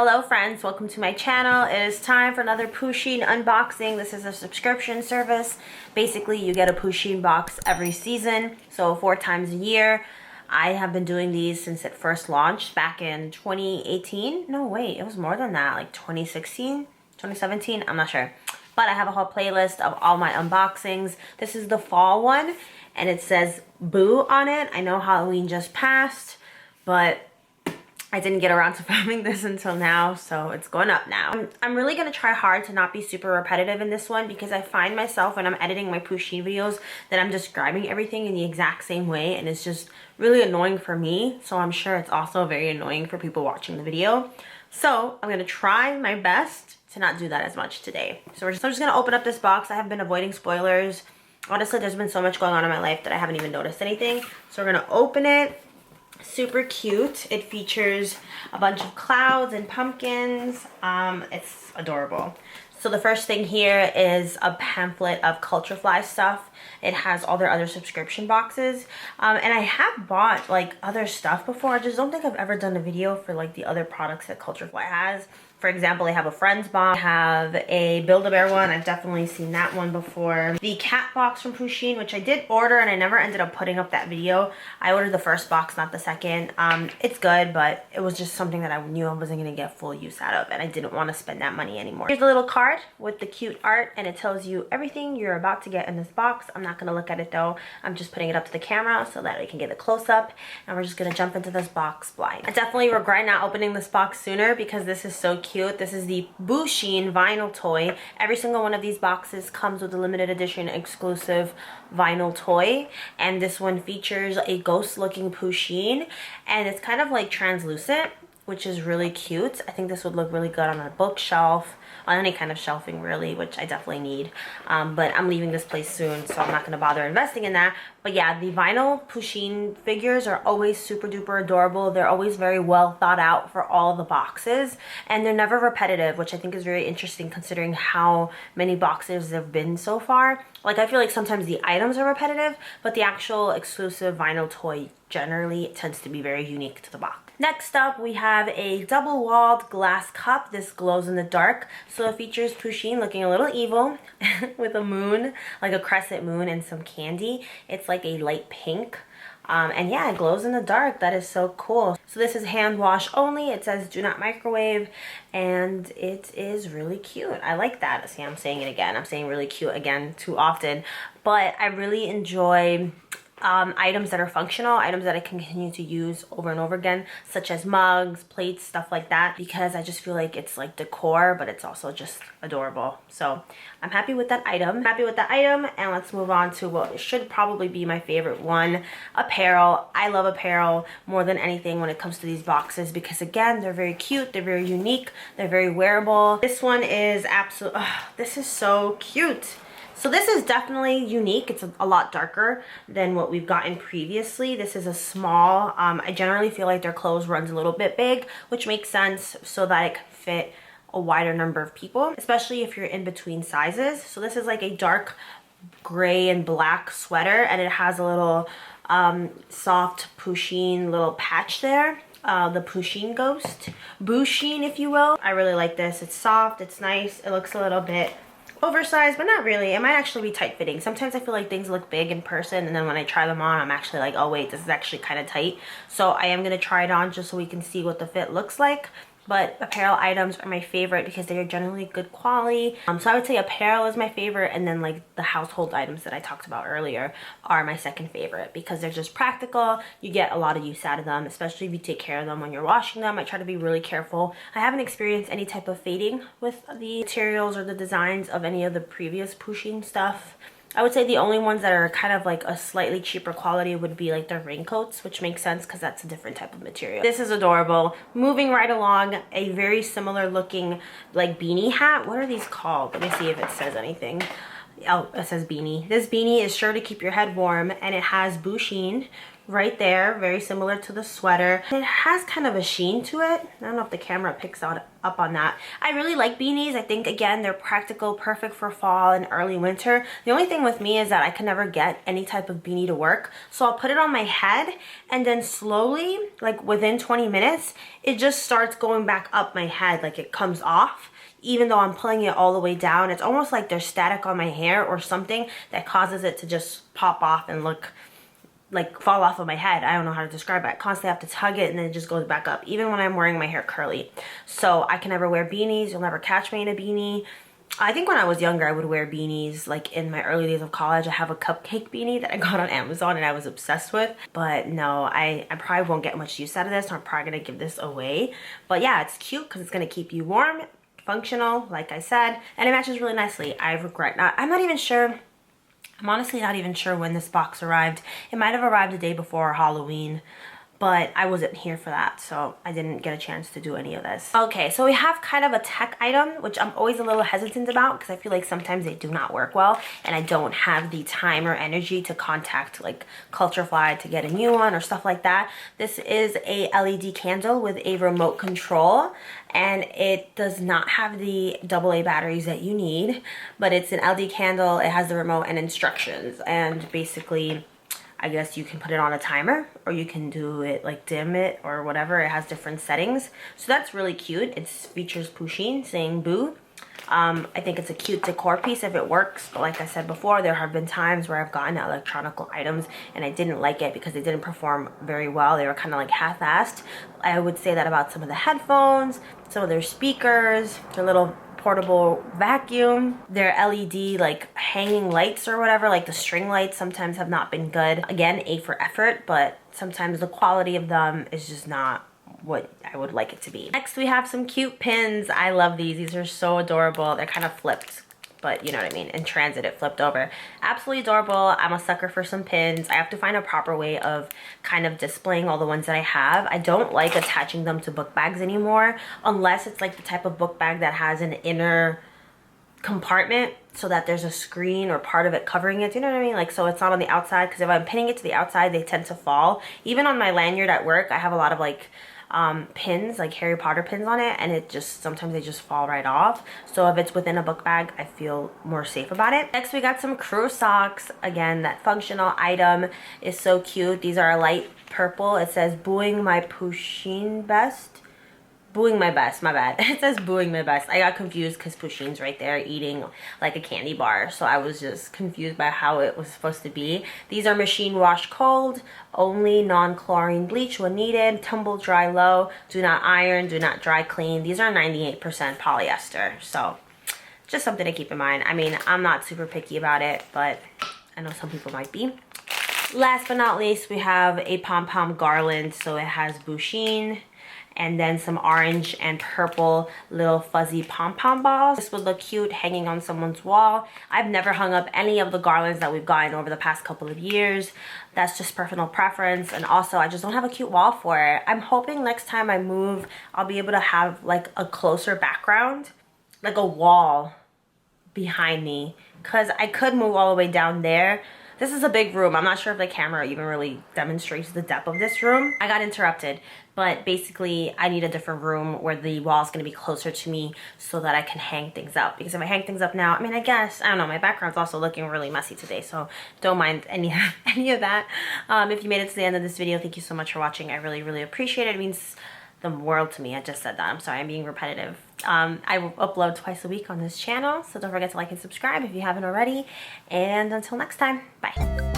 Hello friends, welcome to my channel. It is time for another Pusheen unboxing. This is a subscription service. Basically, you get a Pusheen box every season, so 4 times a year. I have been doing these since it first launched back in 2018. No, wait, it was more than that, like 2016, 2017, I'm not sure. But I have a whole playlist of all my unboxings. This is the fall one, and it says Boo on it. I know Halloween just passed, but I didn't get around to filming this until now, so it's going up now. I'm really going to try hard to not be super repetitive in this one because I find myself when I'm editing my Pusheen videos that I'm describing everything in the exact same way, and it's just really annoying for me, so I'm sure it's also very annoying for people watching the video. So I'm going to try my best to not do that as much today. So I'm just going to open up this box. I have been avoiding spoilers. Honestly, there's been so much going on in my life that I haven't even noticed anything. So we're going to open it. Super cute. It features a bunch of clouds and pumpkins. It's adorable. So the first thing here is a pamphlet of Culture Fly stuff. It has all their other subscription boxes. And I have bought like other stuff before. I just don't think I've ever done a video for like the other products that Culture Fly has. For example, they have a Friends box, I have a Build-A-Bear one. I've definitely seen that one before. The cat box from Pusheen, which I did order and I never ended up putting up that video. I ordered the first box, not the second. It's good, but it was just something that I knew I wasn't gonna get full use out of, and I didn't want to spend that money anymore. Here's a little card with the cute art, and it tells you everything you're about to get in this box. I'm not gonna look at it though. I'm just putting it up to the camera so that I can get a close-up, and we're just gonna jump into this box blind. I definitely regret not opening this box sooner because this is so cute. This is the Pusheen vinyl toy. Every single one of these boxes comes with a limited edition exclusive vinyl toy, and this one features a ghost looking Pusheen, and it's kind of like translucent, which is really cute. I think this would look really good on a bookshelf, on any kind of shelving really, which I definitely need. But I'm leaving this place soon, so I'm not gonna bother investing in that. But yeah, the vinyl Pusheen figures are always super duper adorable. They're always very well thought out for all the boxes, and they're never repetitive, which I think is very interesting considering how many boxes there have been so far. Like, I feel like sometimes the items are repetitive, but the actual exclusive vinyl toy generally tends to be very unique to the box. Next up, we have a double-walled glass cup. This glows in the dark, so it features Pusheen looking a little evil with a moon, like a crescent moon, and some candy. It's like a light pink. And yeah, it glows in the dark. That is so cool. So this is hand wash only. It says do not microwave, and it is really cute. I like that. See, I'm saying it again. I'm saying really cute again too often, but I really enjoy items that are functional, items that I can continue to use over and over again, such as mugs, plates, stuff like that, because I just feel like it's like decor, but it's also just adorable. So I'm happy with that item. And let's move on to what should probably be my favorite one, Apparel. I love Apparel more than anything when it comes to these boxes because, again, they're very cute, they're very unique, they're very wearable. This one is absolutely, this is so cute. So this is definitely unique. It's a lot darker than what we've gotten previously. This is a small, I generally feel like their clothes runs a little bit big, which makes sense so that it can fit a wider number of people, especially if you're in between sizes. So this is like a dark gray and black sweater, and it has a little soft Pusheen little patch there. The Pusheen ghost, Pusheen if you will. I really like this. It's soft, it's nice, it looks a little bit oversized, but not really. It might actually be tight fitting. Sometimes I feel like things look big in person, and then when I try them on, I'm actually like, oh wait, this is actually kind of tight. So I am going to try it on just so we can see what the fit looks like. But Apparel items are my favorite because they are generally good quality. So I would say Apparel is my favorite, and then like the household items that I talked about earlier are my second favorite because they're just practical. You get a lot of use out of them, especially if you take care of them when you're washing them. I try to be really careful. I haven't experienced any type of fading with the materials or the designs of any of the previous Pusheen stuff. I would say the only ones that are kind of like a slightly cheaper quality would be like the raincoats, which makes sense because that's a different type of material. This is adorable. Moving right along, a very similar looking like beanie hat. What are these called? Let me see if it says anything. Oh, it says beanie. This beanie is sure to keep your head warm, and it has Pusheen right there, very similar to the sweater. It has kind of a sheen to it. I don't know if the camera picks up on that. I really like beanies. I think, again, they're practical, perfect for fall and early winter. The only thing with me is that I can never get any type of beanie to work. So I'll put it on my head, and then slowly, like within 20 minutes, it just starts going back up my head, like it comes off. Even though I'm pulling it all the way down, it's almost like there's static on my hair or something that causes it to just pop off and look like fall off of my head. I don't know how to describe it. I constantly have to tug it and then it just goes back up, even when I'm wearing my hair curly. So I can never wear beanies. You'll never catch me in a beanie. I think when I was younger, I would wear beanies. Like in my early days of college, I have a cupcake beanie that I got on Amazon and I was obsessed with. But no, I probably won't get much use out of this. So I'm probably gonna give this away. But yeah, it's cute because it's gonna keep you warm, functional, like I said, and it matches really nicely. I regret not, I'm honestly not even sure when this box arrived. It might have arrived the day before Halloween, but I wasn't here for that, so I didn't get a chance to do any of this. Okay, so we have kind of a tech item, which I'm always a little hesitant about because I feel like sometimes they do not work well, and I don't have the time or energy to contact like Culturefly to get a new one or stuff like that. This is a LED candle with a remote control, and it does not have the AA batteries that you need, but it's an LED candle. It has the remote and instructions, and basically I guess you can put it on a timer, or you can do it like dim it or whatever. It has different settings. So that's really cute. It features pusheen saying boo. I think it's a cute decor piece if it works. But like I said before, there have been times where I've gotten electronic items and I didn't like it because they didn't perform very well. They were kind of like half-assed. I would say that about some of the headphones, some of their speakers, their little portable vacuum, their LED like hanging lights or whatever, like the string lights sometimes have not been good. Again, A for effort, but sometimes the quality of them is just not what I would like it to be. Next, we have some cute pins. I love these. These are so adorable. They're kind of flipped, but you know what I mean. In transit, it flipped over. Absolutely adorable. I'm a sucker for some pins. I have to find a proper way of kind of displaying all the ones that I have. I don't like attaching them to book bags anymore, unless it's like the type of book bag that has an inner compartment so that there's a screen or part of it covering it. Do you know what I mean? Like, so it's not on the outside, because if I'm pinning it to the outside, they tend to fall. Even on my lanyard at work, I have a lot of like pins, like Harry Potter pins on it, and it just sometimes they just fall right off. So if it's within a book bag, I feel more safe about it. Next, we got some crew socks. Again, that functional item is so cute. These are a light purple. It says booing my pusheen best. Booing my best, my bad. It says booing my best. I got confused because Pusheen's right there eating like a candy bar. So I was just confused by how it was supposed to be. These are machine wash cold, only non-chlorine bleach when needed, tumble dry low, do not iron, do not dry clean. These are 98% polyester. So just something to keep in mind. I mean, I'm not super picky about it, but I know some people might be. Last but not least, we have a Pom-Pom Garland. So it has Pusheen, and then some orange and purple little fuzzy pom-pom balls. This would look cute hanging on someone's wall. I've never hung up any of the garlands that we've gotten over the past couple of years. That's just personal preference, and also I just don't have a cute wall for it. I'm hoping next time I move, I'll be able to have like a closer background, like a wall behind me, because I could move all the way down there. This is a big room. I'm not sure if the camera even really demonstrates the depth of this room. I got interrupted, but basically I need a different room where the wall is gonna be closer to me so that I can hang things up. Because if I hang things up now, I mean, I guess, I don't know, my background's also looking really messy today, so don't mind any of that. If you made it to the end of this video, thank you so much for watching. I really, really appreciate it. It means the world to me. I just said that. I'm sorry, I'm being repetitive. I will upload twice a week on this channel, so don't forget to like and subscribe if you haven't already. And until next time, bye.